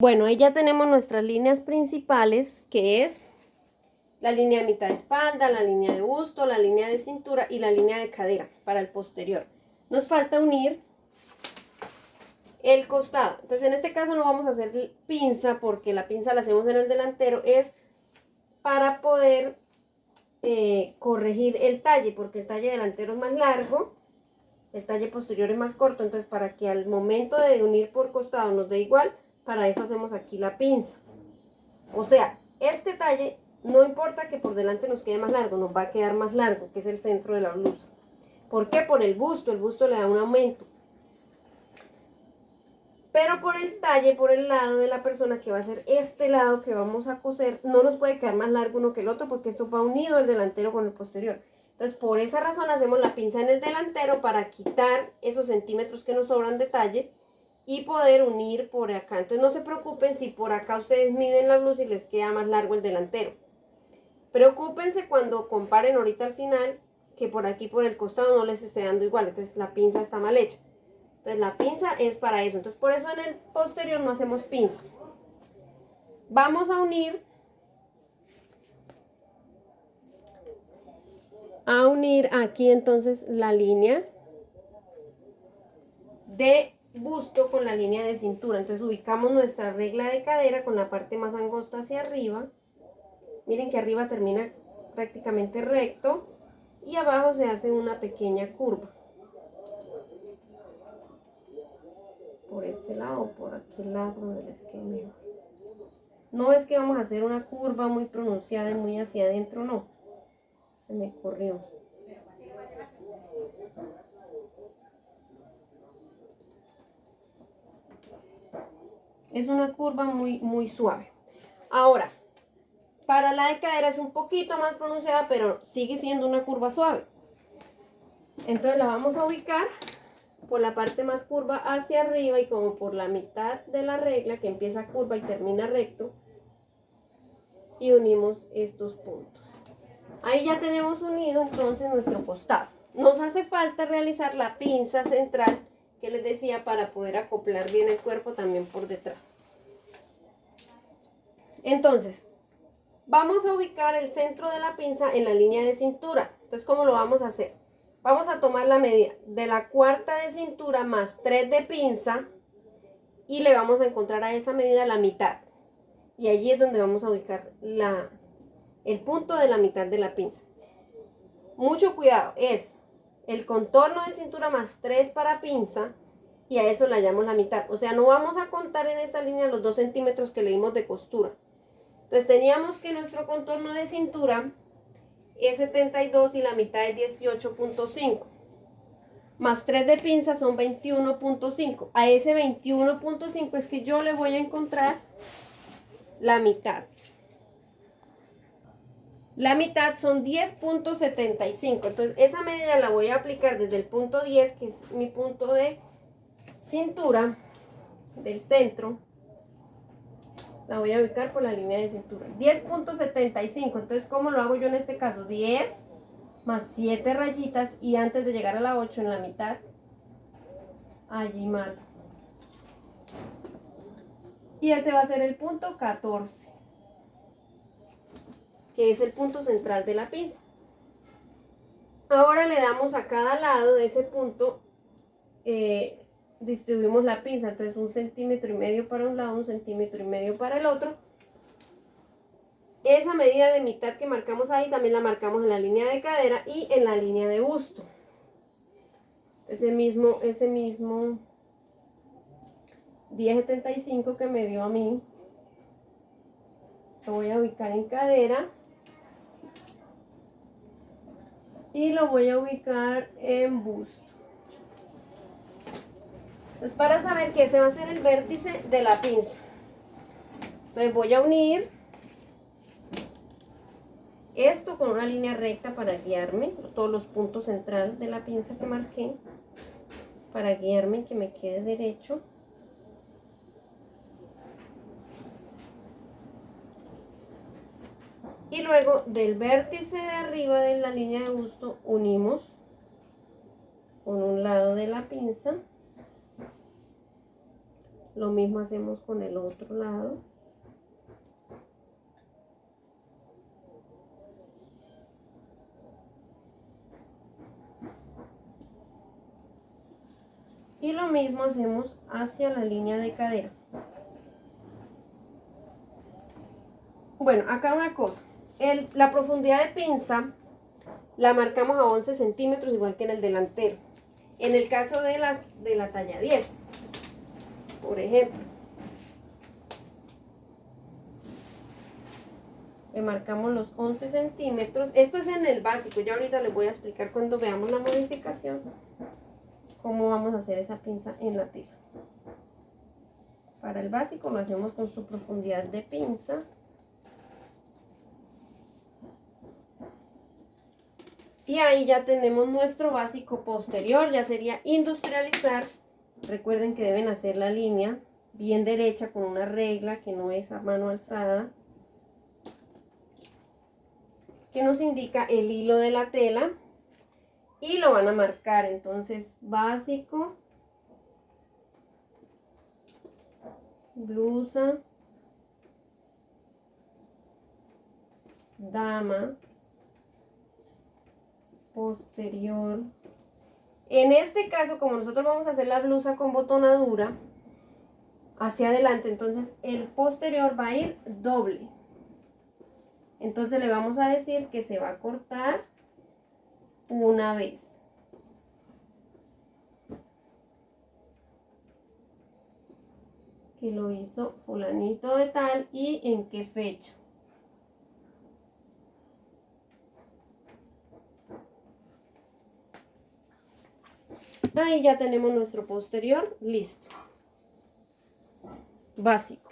Bueno, ahí ya tenemos nuestras líneas principales, que es la línea de mitad de espalda, la línea de busto, la línea de cintura y la línea de cadera para el posterior. Nos falta unir el costado. Entonces en este caso no vamos a hacer pinza porque la pinza la hacemos en el delantero. Es para poder corregir el talle, porque el talle delantero es más largo, el talle posterior es más corto. Entonces para que al momento de unir por costado nos dé igual, para eso hacemos aquí la pinza. O sea, este talle no importa que por delante nos quede más largo, nos va a quedar más largo, que es el centro de la blusa. ¿Por qué? Por el busto le da un aumento. Pero por el talle, por el lado de la persona, que va a ser este lado que vamos a coser, no nos puede quedar más largo uno que el otro, porque esto va unido el delantero con el posterior. Entonces por esa razón hacemos la pinza en el delantero, para quitar esos centímetros que nos sobran de talle y poder unir por acá. Entonces no se preocupen si por acá ustedes miden la blusa y les queda más largo el delantero. Preocúpense cuando comparen ahorita al final que por aquí por el costado no les esté dando igual, entonces la pinza está mal hecha. Entonces la pinza es para eso. Entonces por eso en el posterior no hacemos pinza. Vamos a unir aquí entonces la línea de busto con la línea de cintura. Entonces ubicamos nuestra regla de cadera con la parte más angosta hacia arriba. Miren que arriba termina prácticamente recto y abajo se hace una pequeña curva. Por este lado o por aquel lado, donde les quede mejor. No es que vamos a hacer una curva muy pronunciada y muy hacia adentro, no. Se me corrió. Es una curva muy suave. Ahora, para la de cadera es un poquito más pronunciada, pero sigue siendo una curva suave. Entonces la vamos a ubicar por la parte más curva hacia arriba y como por la mitad de la regla, que empieza curva y termina recto, y unimos estos puntos. Ahí ya tenemos unido entonces nuestro costado. Nos hace falta realizar la pinza central que les decía, para poder acoplar bien el cuerpo también por detrás. Entonces vamos a ubicar el centro de la pinza en la línea de cintura. Entonces, ¿cómo lo vamos a hacer? Vamos a tomar la medida de la cuarta de cintura más 3 de pinza y le vamos a encontrar a esa medida la mitad. Y allí es donde vamos a ubicar el punto de la mitad de la pinza. Mucho cuidado, es el contorno de cintura más 3 para pinza, y a eso le hallamos la mitad. O sea, no vamos a contar en esta línea los 2 centímetros que le dimos de costura. Entonces teníamos que nuestro contorno de cintura es 72 y la mitad es 18.5. Más 3 de pinza son 21.5. A ese 21.5 es que yo le voy a encontrar la mitad. La mitad son 10.75. Entonces esa medida la voy a aplicar desde el punto 10, que es mi punto de cintura, del centro. La voy a ubicar por la línea de cintura. 10.75. Entonces, ¿cómo lo hago yo en este caso? 10 más 7 rayitas y antes de llegar a la 8 en la mitad, allí marco. Y ese va a ser el punto 14, que es el punto central de la pinza. Ahora le damos a cada lado de ese punto, distribuimos la pinza. Entonces 1,5 centímetros para un lado, 1,5 centímetros para el otro. Esa medida de mitad que marcamos ahí también la marcamos en la línea de cadera y en la línea de busto. Ese mismo 10.75 que me dio a mí, lo voy a ubicar en cadera y lo voy a ubicar en busto. Entonces, para saber que ese va a ser el vértice de la pinza, entonces voy a unir esto con una línea recta para guiarme, todos los puntos centrales de la pinza que marqué, para guiarme y que me quede derecho. Y luego del vértice de arriba de la línea de busto unimos con un lado de la pinza Lo mismo hacemos con el otro lado. Y lo mismo hacemos hacia la línea de cadera. Bueno, acá una cosa. La profundidad de pinza la marcamos a 11 centímetros, igual que en el delantero. En el caso de la talla 10, por ejemplo, le marcamos los 11 centímetros. Esto es en el básico. Ya ahorita les voy a explicar cuando veamos la modificación cómo vamos a hacer esa pinza en la tela. Para el básico lo hacemos con su profundidad de pinza. Y ahí ya tenemos nuestro básico posterior. Ya sería industrializar. Recuerden que deben hacer la línea bien derecha con una regla que no es a mano alzada, que nos indica el hilo de la tela, y lo van a marcar. Entonces, básico, blusa, dama, posterior. En este caso, como nosotros vamos a hacer la blusa con botonadura hacia adelante, entonces el posterior va a ir doble. Entonces le vamos a decir que se va a cortar una vez. Que lo hizo fulanito de tal y en qué fecha. Ahí ya tenemos nuestro posterior listo. Básico.